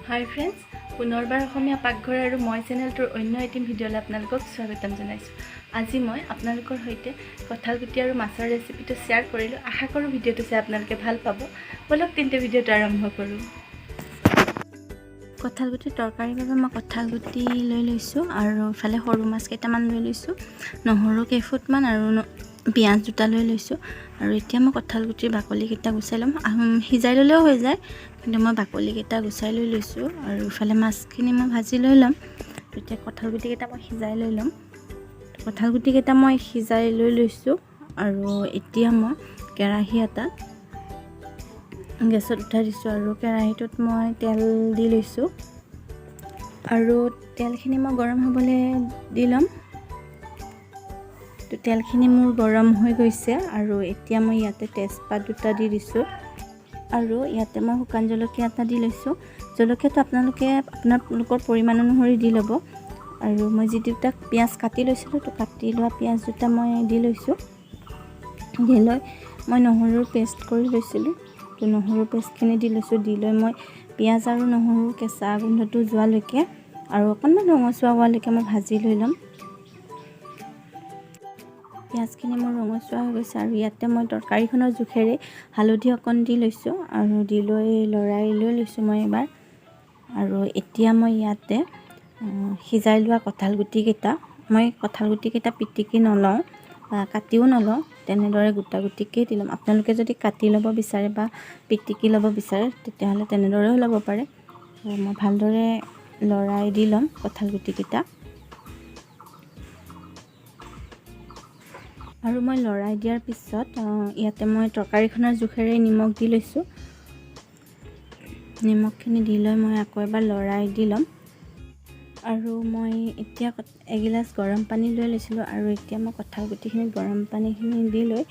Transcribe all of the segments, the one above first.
Hi friends पुनर्बार अসমীয়া পাকঘৰ আৰু মই চেনেলটোৰ অন্য এটি ভিডিঅ'লৈ আপোনালোকক স্বাগতম জনাইছোঁ। আজি মই আপোনালোকৰ সৈতে কঁঠাল গুটি আৰু মাছৰ ৰেচিপিটো শ্বেয়াৰ কৰিলোঁ। আশা কৰোঁ ভিডিঅ'টো চাই আপোনালোকে ভাল পাব। বলক তেন্তে ভিডিঅ'টো আৰম্ভ কৰোঁ। কঁঠাল গুটিৰ তৰকাৰীৰ বাবে মই কঁঠাল গুটি লৈ লৈছোঁ আৰু ইফালে সৰু মাছ কেইটামান লৈ লৈছোঁ, নহৰু কেইফুটমান আৰু পিঁয়াজ দুটা লৈ লৈছোঁ। আৰু এতিয়া মই কঁঠাল গুটিৰ বাকলিকেইটা গুচাই ল'ম। সিজাই ল'লেও হৈ যায়, কিন্তু মই বাকলিকেইটা গুচাই লৈ লৈছোঁ। আৰু ইফালে মাছখিনি মই ভাজি লৈ ল'ম। এতিয়া কঁঠাল গুটিকেইটা মই সিজাই লৈ ল'ম। কঁঠাল গুটিকেইটা মই সিজাই লৈ লৈছোঁ। আৰু এতিয়া মই কেৰাহী এটা গেছত উঠাই দিছোঁ আৰু কেৰাহীটোত মই তেল দি লৈছোঁ। আৰু তেলখিনি মই গৰম হ'বলৈ দি ল'ম। তো তেলখিনি মোৰ গৰম হৈ গৈছে আৰু এতিয়া মই ইয়াতে তেজপাত দুটা দি দিছোঁ আৰু ইয়াতে মই শুকান জলকীয়া এটা দি লৈছোঁ। জলকীয়াটো আপোনালোকৰ পৰিমাণ অনুসৰি দি ল'ব। আৰু মই যি দুটা পিঁয়াজ কাটি লৈছিলোঁ, তো কাটি লোৱা পিঁয়াজ দুটা মই দি লৈছোঁ। দি লৈ মই নহৰুৰ পেষ্ট কৰি লৈছিলোঁ, তো নহৰুৰ পেষ্টখিনি দি লৈছোঁ। দি লৈ মই পিঁয়াজ আৰু নহৰুৰ কেঁচা গোন্ধটো যোৱালৈকে আৰু অকণমান ৰঙচুৱা হোৱালৈকে মই ভাজি লৈ ল'ম। পিঁয়াজখিনি মোৰ ৰঙচুৱা হৈ গৈছে আৰু ইয়াতে মই তৰকাৰীখনৰ জোখেৰে হালধি অকণ দি লৈছোঁ আৰু দি লৈ লৰাই লৈ লৈছোঁ মই এবাৰ। আৰু এতিয়া মই ইয়াতে সিজাই লোৱা কঁঠাল গুটিকেইটা, মই কঁঠাল গুটিকেইটা পিটিকি নলওঁ বা কাটিও নলওঁ, তেনেদৰে গোটা গুটিকেই দি ল'ম। আপোনালোকে যদি কাটি ল'ব বিচাৰে বা পিটিকি ল'ব বিচাৰে তেতিয়াহ'লে তেনেদৰেও ল'ব পাৰে। মই ভালদৰে লৰাই দি ল'ম কঁঠাল গুটিকেইটা। আৰু মই লৰাই দিয়াৰ পিছত ইয়াতে মই তৰকাৰীখনৰ জোখেৰে নিমখ দি লৈছোঁ। নিমখখিনি দি লৈ মই আকৌ এবাৰ লৰাই দি ল'ম। আৰু মই এতিয়া এগিলাচ গৰম পানী লৈ লৈছিলোঁ আৰু এতিয়া মই কঁঠাল গুটিখিনিত গৰম পানীখিনি দি লৈ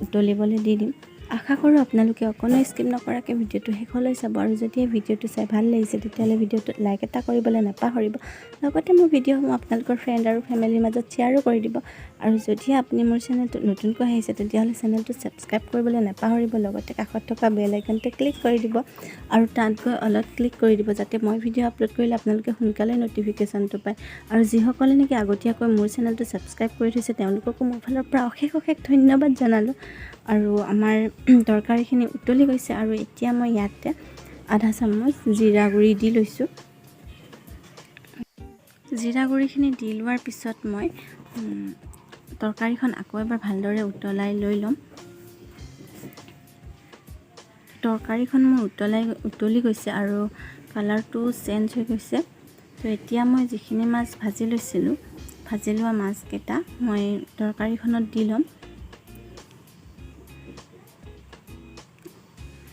উতলিবলৈ দি দিম। আশা কৰোঁ আপোনালোকে অকণো স্কিপ নকৰাকৈ ভিডিঅ'টো শেষলৈ চাব। আৰু যদি এই ভিডিঅ'টো চাই ভাল লাগিছে তেতিয়াহ'লে ভিডিঅ'টোত লাইক এটা কৰিবলৈ নাপাহৰিব। লগতে মোৰ ভিডিঅ'সমূহ আপোনালোকৰ ফ্ৰেণ্ড আৰু ফেমিলিৰ মাজত শ্বেয়াৰো কৰি দিব। আৰু যদি আপুনি মোৰ চেনেলটোত নতুনকৈ আহিছে তেতিয়াহ'লে চেনেলটো ছাবস্ক্ৰাইব কৰিবলৈ নাপাহৰিব। লগতে কাষত থকা বেল আইকনটো ক্লিক কৰি দিব আৰু তাত গৈ অলপ ক্লিক কৰি দিব, যাতে মই ভিডিঅ' আপলোড কৰিলে আপোনালোকে সোনকালে ন'টিফিকেশ্যনটো পায়। আৰু যিসকলে নেকি আগতীয়াকৈ মোৰ চেনেলটো ছাবস্ক্ৰাইব কৰি থৈছে তেওঁলোককো মোৰ ফালৰ পৰা অশেষ ধন্যবাদ জনালোঁ। আৰু আমাৰ তৰকাৰীখিনি উতলি গৈছে আৰু এতিয়া মই ইয়াতে আধা চামুচ জিৰা গুড়ি দি লৈছোঁ। জিৰা গুড়িখিনি দি লোৱাৰ পিছত মই তৰকাৰীখন আকৌ এবাৰ ভালদৰে উতলাই লৈ ল'ম। তৰকাৰীখন মোৰ উতলি গৈছে আৰু কালাৰটো চেঞ্জ হৈ গৈছে। তো এতিয়া মই যিখিনি মাছ ভাজি লৈছিলোঁ, ভাজি লোৱা মাছকেইটা মই তৰকাৰীখনত দি ল'ম।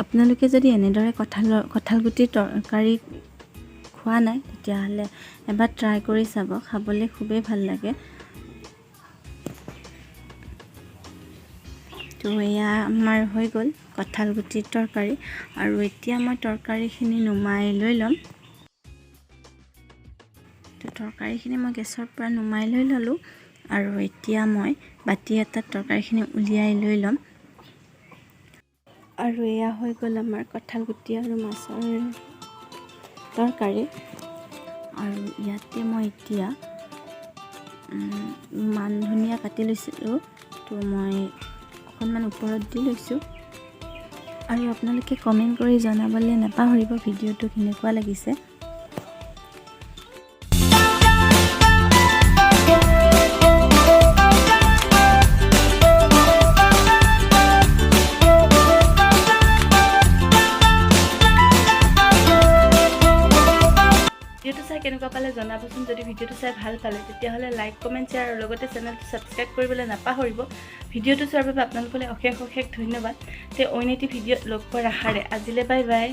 আপোনালোকে যদি এনেদৰে কঁঠাল গুটিৰ তৰকাৰী খোৱা নাই তেতিয়াহ'লে এবাৰ ট্ৰাই কৰি চাব, খাবলৈ খুবেই ভাল লাগে। তো এয়া আমাৰ হৈ গ'ল কঁঠাল গুটিৰ তৰকাৰী। আৰু এতিয়া মই তৰকাৰীখিনি নুমাই লৈ ল'ম। তো তৰকাৰীখিনি মই গেছৰ পৰা নুমাই লৈ ল'লোঁ আৰু এতিয়া মই বাতি এটাত তৰকাৰীখিনি উলিয়াই লৈ ল'ম। আৰু এয়া হৈ গ'ল আমাৰ কঁঠাল গুটি আৰু মাছৰ তৰকাৰী। আৰু ইয়াতে মই এতিয়া মান ধনিয়া কাটি লৈছিলোঁ, তো মই অকণমান ওপৰত দি লৈছোঁ। আৰু আপোনালোকে কমেণ্ট কৰি জনাবলৈ নাপাহৰিব ভিডিঅ'টো কেনেকুৱা লাগিছে। কেনেকুৱা পালে জনাবচোন। যদি ভিডিঅ'টো চাই ভাল পালে তেতিয়াহ'লে লাইক কমেণ্ট শ্বেয়াৰ আৰু লগতে চেনেলটো ছাবস্ক্ৰাইব কৰিবলৈ নাপাহৰিব। ভিডিঅ'টো চোৱাৰ বাবে আপোনালোকলৈ অশেষ ধন্যবাদ। অন্য এটি ভিডিঅ'ত লগ পোৱাৰ আশাৰে আজিলৈ বাই বাই।